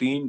3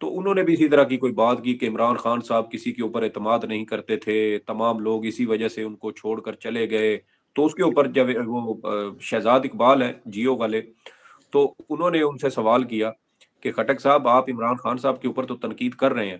تو انہوں نے بھی اسی طرح کی کوئی بات کی کہ عمران خان صاحب کسی کے اوپر اعتماد نہیں کرتے تھے، تمام لوگ اسی وجہ سے ان کو چھوڑ کر چلے گئے۔ تو اس کے اوپر جب وہ شہزاد اقبال ہیں جیو والے، تو انہوں نے ان سے سوال کیا کہ خٹک صاحب، آپ عمران خان صاحب کے اوپر تو تنقید کر رہے ہیں،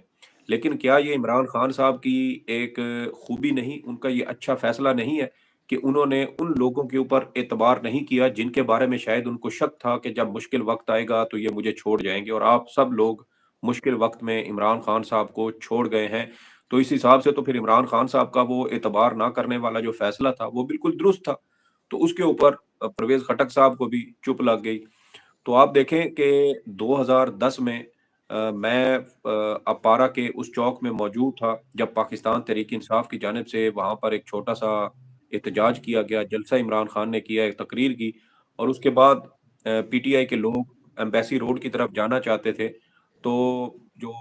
لیکن کیا یہ عمران خان صاحب کی ایک خوبی نہیں، ان کا یہ اچھا فیصلہ نہیں ہے کہ انہوں نے ان لوگوں کے اوپر اعتبار نہیں کیا جن کے بارے میں شاید ان کو شک تھا کہ جب مشکل وقت آئے گا تو یہ مجھے چھوڑ جائیں گے، اور آپ سب لوگ مشکل وقت میں عمران خان صاحب کو چھوڑ گئے ہیں۔ تو اس حساب سے تو پھر عمران خان صاحب کا وہ اعتبار نہ کرنے والا جو فیصلہ تھا وہ بالکل درست تھا۔ تو اس کے اوپر پرویز خٹک صاحب کو بھی چپ لگ گئی۔ تو آپ دیکھیں کہ 2010 میں میں اپارا کے اس چوک میں موجود تھا جب پاکستان تحریک انصاف کی جانب سے وہاں پر ایک چھوٹا سا احتجاج کیا گیا، جلسہ عمران خان نے کیا، ایک تقریر کی، اور اس کے بعد پی ٹی آئی کے لوگ ایمبیسی روڈ کی طرف جانا چاہتے تھے۔ تو جو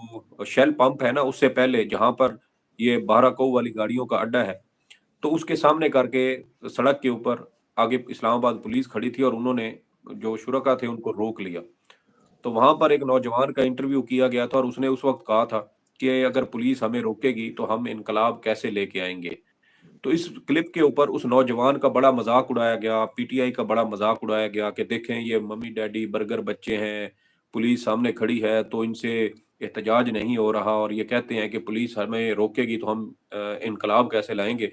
شیل پمپ ہے نا، اس سے پہلے جہاں پر یہ 12 والی گاڑیوں کا اڈا ہے، تو اس کے سامنے کر کے سڑک کے اوپر آگے اسلام آباد پولیس کھڑی تھی اور انہوں نے جو شرکا تھے ان کو روک لیا۔ تو وہاں پر ایک نوجوان کا انٹرویو کیا گیا تھا اور اس نے اس وقت کہا تھا کہ اگر پولیس ہمیں روکے گی تو ہم انقلاب کیسے لے کے آئیں گے۔ تو اس کلپ کے اوپر اس نوجوان کا بڑا مذاق اڑایا گیا، پی ٹی آئی کا بڑا مذاق اڑایا گیا کہ دیکھیں یہ ممی ڈیڈی برگر بچے ہیں، پولیس سامنے کھڑی ہے تو ان سے احتجاج نہیں ہو رہا، اور یہ کہتے ہیں کہ پولیس ہمیں روکے گی تو ہم انقلاب کیسے لائیں گے۔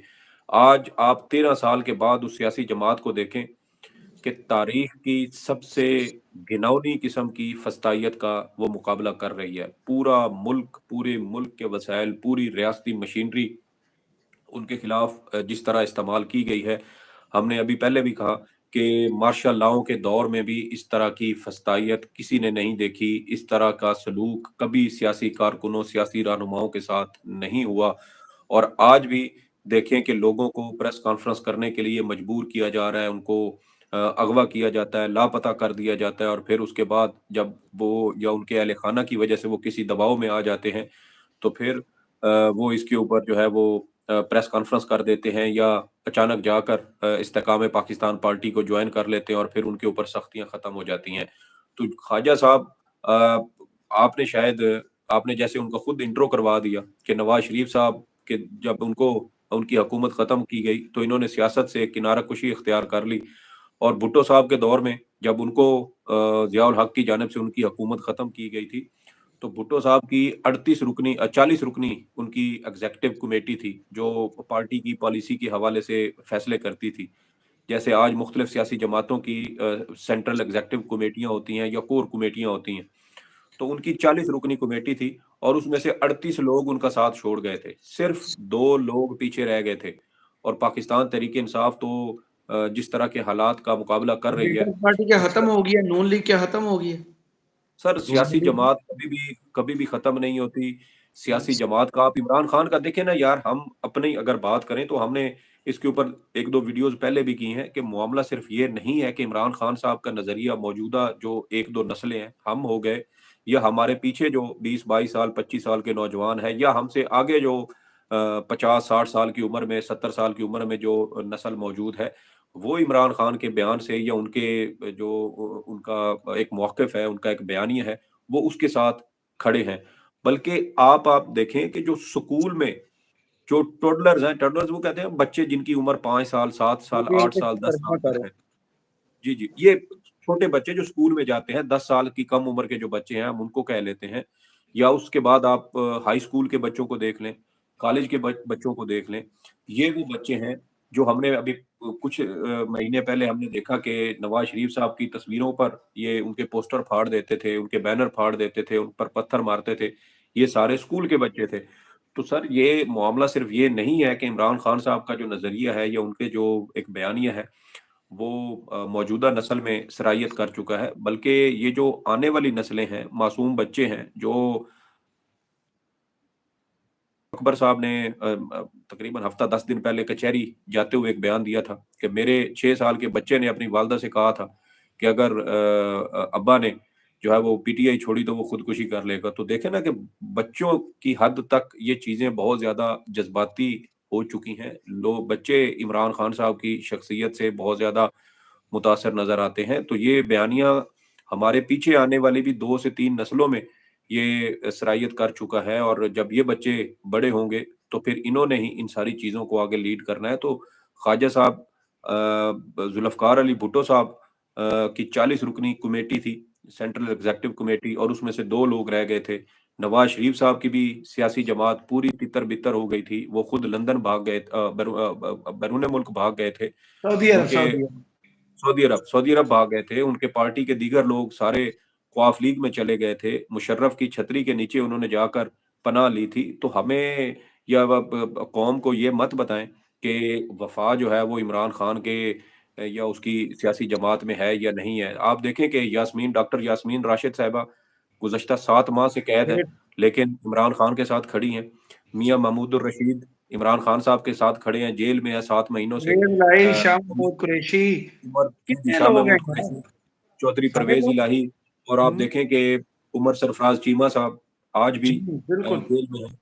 آج آپ 13 سال کے بعد اس سیاسی جماعت کو دیکھیں کہ تاریخ کی سب سے گھناؤنی قسم کی فسطائیت کا وہ مقابلہ کر رہی ہے۔ پورا ملک، پورے ملک کے وسائل، پوری ریاستی مشینری ان کے خلاف جس طرح استعمال کی گئی ہے۔ ہم نے ابھی پہلے بھی کہا کہ مارشل لاؤ کے دور میں بھی اس طرح کی فسطائیت کسی نے نہیں دیکھی، اس طرح کا سلوک کبھی سیاسی کارکنوں، سیاسی رہنماؤں کے ساتھ نہیں ہوا۔ اور آج بھی دیکھیں کہ لوگوں کو پریس کانفرنس کرنے کے لیے مجبور کیا جا رہا ہے، ان کو اغوا کیا جاتا ہے، لاپتہ کر دیا جاتا ہے، اور پھر اس کے بعد جب وہ یا ان کے اہل خانہ کی وجہ سے وہ کسی دباؤ میں آ جاتے ہیں تو پھر وہ اس کے اوپر جو ہے وہ پریس کانفرنس کر دیتے ہیں، یا اچانک جا کر استحکام پاکستان پارٹی کو جوائن کر لیتے ہیں، اور پھر ان کے اوپر سختیاں ختم ہو جاتی ہیں۔ تو خواجہ صاحب، آپ نے شاید آپ نے جیسے ان کا خود انٹرو کروا دیا کہ نواز شریف صاحب کہ جب ان کی حکومت ختم کی گئی تو انہوں نے سیاست سے کنارہ کشی اختیار کر لی، اور بھٹو صاحب کے دور میں جب ان کو ضیاء الحق کی جانب سے ان کی حکومت ختم کی گئی تھی تو بھٹو صاحب کی 40 رکنی ان کی ایگزیکٹو کمیٹی تھی جو پارٹی کی پالیسی کے حوالے سے فیصلے کرتی تھی۔ جیسے آج مختلف سیاسی جماعتوں کی سینٹرل ایگزیکٹو کمیٹیاں ہوتی ہیں یا کور کمیٹیاں ہوتی ہیں، تو ان کی 40 رکنی کمیٹی تھی اور اس میں سے 38 لوگ ان کا ساتھ چھوڑ گئے تھے، صرف 2 لوگ پیچھے رہ گئے تھے۔ اور پاکستان تحریک انصاف تو جس طرح کے حالات کا مقابلہ کر رہی ہے، پیپلز پارٹی کیا اس ختم ہو گیا؟ نون لیگ کیا ختم ہو گیا؟ سر نون سیاسی لیگ جماعت کبھی بھی ختم نہیں ہوتی۔ سیاسی جماعت کا آپ عمران خان کا دیکھیں نا یار، ہم اپنی اگر بات کریں تو ہم نے اس کے اوپر 1-2 ویڈیوز پہلے بھی کی ہیں کہ معاملہ صرف یہ نہیں ہے کہ عمران خان صاحب کا نظریہ موجودہ جو 1-2 نسلیں ہیں ہم ہو گئے، یا ہمارے پیچھے جو 20-22 سال 25 سال کے نوجوان ہیں، یا ہم سے آگے جو 50-60 سال کی عمر میں 70 سال کی عمر میں جو نسل موجود ہے، وہ عمران خان کے بیان سے یا ان کے جو ان کا ایک موقف ہے، ان کا ایک بیانیہ ہے، وہ اس کے ساتھ کھڑے ہیں۔ بلکہ آپ دیکھیں کہ جو سکول میں جو ٹوڈلرز ہیں، ٹوڈلرز وہ کہتے ہیں بچے جن کی عمر 5 سال 7 سال یہیں 8 سال 10 سال ترجمہ تک کرو۔ ہے۔ جی جی، یہ چھوٹے بچے جو اسکول میں جاتے ہیں، 10 سال کی کم عمر کے جو بچے ہیں ہم ان کو کہہ لیتے ہیں، یا اس کے بعد آپ ہائی اسکول کے بچوں کو دیکھ لیں، کالج کے بچوں کو دیکھ لیں، یہ وہ بچے ہیں جو ہم نے ابھی کچھ مہینے پہلے ہم نے دیکھا کہ نواز شریف صاحب کی تصویروں پر یہ ان کے پوسٹر پھاڑ دیتے تھے، ان کے بینر پھاڑ دیتے تھے، ان پر پتھر مارتے تھے، یہ سارے اسکول کے بچے تھے۔ تو سر یہ معاملہ صرف یہ نہیں ہے کہ عمران خان صاحب کا جو نظریہ ہے یا ان کے جو ایک بیانیہ ہے وہ موجودہ نسل میں سرایت کر چکا ہے، بلکہ یہ جو آنے والی نسلیں ہیں، معصوم بچے ہیں، جو اکبر صاحب نے تقریباً ہفتہ 10 دن پہلے کچہری جاتے ہوئے ایک بیان دیا تھا کہ میرے 6 سال کے بچے نے اپنی والدہ سے کہا تھا کہ اگر ابا نے جو ہے وہ پی ٹی آئی چھوڑی تو وہ خودکشی کر لے گا۔ تو دیکھیں نا کہ بچوں کی حد تک یہ چیزیں بہت زیادہ جذباتی ہو چکی ہیں۔ لوگ بچے عمران خان صاحب کی شخصیت سے بہت زیادہ متاثر نظر آتے ہیں۔ تو یہ بیانیاں ہمارے پیچھے آنے والی بھی 2 سے 3 نسلوں میں یہ صلاحیت کر چکا ہے، اور جب یہ بچے بڑے ہوں گے تو پھر انہوں نے ہی ان ساری چیزوں کو آگے لیڈ کرنا ہے۔ تو خواجہ صاحب ذوالفقار علی بھٹو صاحب کی 40 رکنی کمیٹی تھی، سینٹرل ایگزیکٹو کمیٹی، اور اس میں سے 2 لوگ رہ گئے تھے۔ نواز شریف صاحب کی بھی سیاسی جماعت پوری تتر بتر ہو گئی تھی، وہ خود لندن بھاگ گئے، بیرون ملک بھاگ گئے تھے۔ سعودی ان عرب، کے سعودی عرب۔ سعودی عرب بھاگ گئے تھے، ان کے پارٹی کے دیگر لوگ سارے قواف لیگ میں چلے گئے تھے، مشرف کی چھتری کے نیچے انہوں نے جا کر پناہ لی تھی۔ تو ہمیں یا قوم کو یہ مت بتائیں کہ وفا جو ہے وہ عمران خان کے یا اس کی سیاسی جماعت میں ہے یا نہیں ہے۔ آپ دیکھیں کہ ڈاکٹر یاسمین راشد صاحبہ گزشتہ 7 ماہ سے قید ہیں، لیکن عمران خان کے ساتھ کھڑی ہیں۔ میاں محمود الرشید عمران خان صاحب کے ساتھ کھڑے ہیں، جیل میں ہیں 7 مہینوں سے۔ شاہ محمود قریشی، کتنے شاہ لوگ ہیں محمود قریشی، چودھری ہمیں پرویز تو الہی، اور آپ دیکھیں کہ عمر سرفراز چیمہ صاحب آج بھی جی بالکل۔ جیل میں ہیں،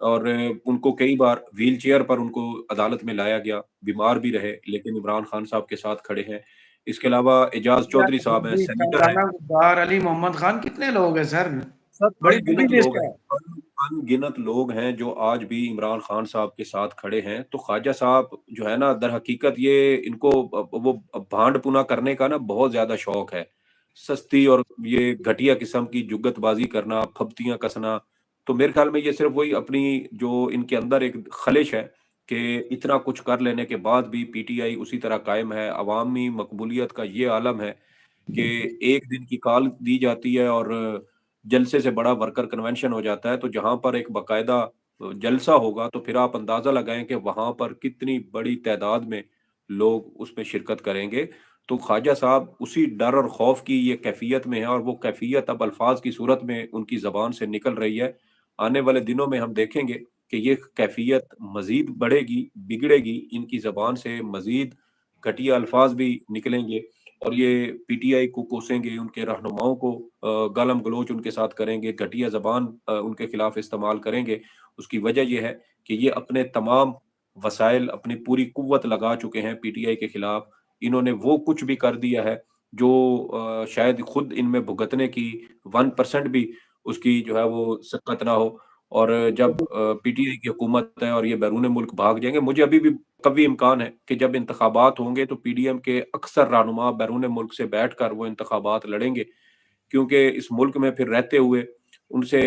اور ان کو کئی بار ویل چیئر پر ان کو عدالت میں لایا گیا، بیمار بھی رہے لیکن عمران خان صاحب کے ساتھ کھڑے ہیں۔ اس کے علاوہ اعجاز چودھری صاحب ہیں، سینیٹر ہیں۔ رانا غبار، علی محمد خان، کتنے لوگ ہیں سر؟ سر بڑی ان لمبی گنت لسٹ لوگ ہے۔ ہیں، ان گنت لوگ ہیں جو آج بھی عمران خان صاحب کے ساتھ کھڑے ہیں۔ تو خواجہ صاحب جو ہے نا، در حقیقت یہ ان کو وہ بھانڈ پنا کرنے کا نا بہت زیادہ شوق ہے، سستی اور یہ گھٹیا قسم کی جگت بازی کرنا، پھبتیاں کسنا۔ تو میرے خیال میں یہ صرف وہی اپنی جو ان کے اندر ایک خلش ہے کہ اتنا کچھ کر لینے کے بعد بھی پی ٹی آئی اسی طرح قائم ہے۔ عوامی مقبولیت کا یہ عالم ہے کہ ایک دن کی کال دی جاتی ہے اور جلسے سے بڑا ورکر کنونشن ہو جاتا ہے، تو جہاں پر ایک باقاعدہ جلسہ ہوگا تو پھر آپ اندازہ لگائیں کہ وہاں پر کتنی بڑی تعداد میں لوگ اس میں شرکت کریں گے۔ تو خواجہ صاحب اسی ڈر اور خوف کی یہ کیفیت میں ہے، اور وہ کیفیت اب الفاظ کی صورت میں ان کی زبان سے نکل رہی ہے۔ آنے والے دنوں میں ہم دیکھیں گے کہ یہ کیفیت مزید بڑھے گی، بگڑے گی، ان کی زبان سے مزید گھٹیا الفاظ بھی نکلیں گے، اور یہ پی ٹی آئی کو کوسیں گے، ان کے رہنماؤں کو گالم گلوچ ان کے ساتھ کریں گے، گھٹیا زبان ان کے خلاف استعمال کریں گے۔ اس کی وجہ یہ ہے کہ یہ اپنے تمام وسائل، اپنی پوری قوت لگا چکے ہیں پی ٹی آئی کے خلاف۔ انہوں نے وہ کچھ بھی کر دیا ہے جو شاید خود ان میں بھگتنے کی 1% بھی اس کی جو ہے وہ سکت نہ ہو۔ اور جب پی ٹی آئی کی حکومت ہے اور یہ بیرون ملک بھاگ جائیں گے، مجھے ابھی بھی قوی امکان ہے کہ جب انتخابات ہوں گے تو پی ڈی ایم کے اکثر رہنما بیرون ملک سے بیٹھ کر وہ انتخابات لڑیں گے، کیونکہ اس ملک میں پھر رہتے ہوئے ان سے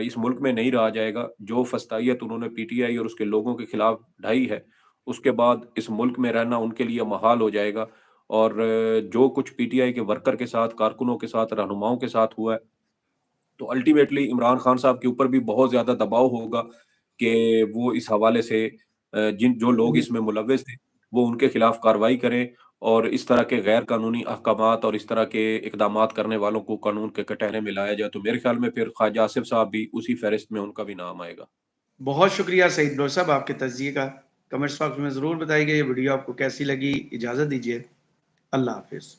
اس ملک میں نہیں رہا جائے گا۔ جو فسطائیت انہوں نے پی ٹی آئی اور اس کے لوگوں کے خلاف ڈھائی ہے، اس کے بعد اس ملک میں رہنا ان کے لیے محال ہو جائے گا۔ اور جو کچھ پی ٹی آئی کے ورکر کے ساتھ، کارکنوں کے ساتھ، رہنماؤں کے ساتھ ہوا ہے، تو الٹیمیٹلی عمران خان صاحب کے اوپر بھی بہت زیادہ دباؤ ہوگا کہ وہ اس حوالے سے جو لوگ اس میں ملوث تھے وہ ان کے خلاف کارروائی کریں، اور اس طرح کے غیر قانونی احکامات اور اس طرح کے اقدامات کرنے والوں کو قانون کے کٹہرے میں لایا جائے۔ تو میرے خیال میں پھر خواجہ آصف صاحب بھی اسی فہرست میں ان کا بھی نام آئے گا۔ بہت شکریہ سعید بلوچ صاحب آپ کے تجزیے کا۔ کمنٹس باکس میں ضرور بتائیے گا یہ ویڈیو آپ کو کیسی لگی۔ اجازت دیجیے، اللہ حافظ۔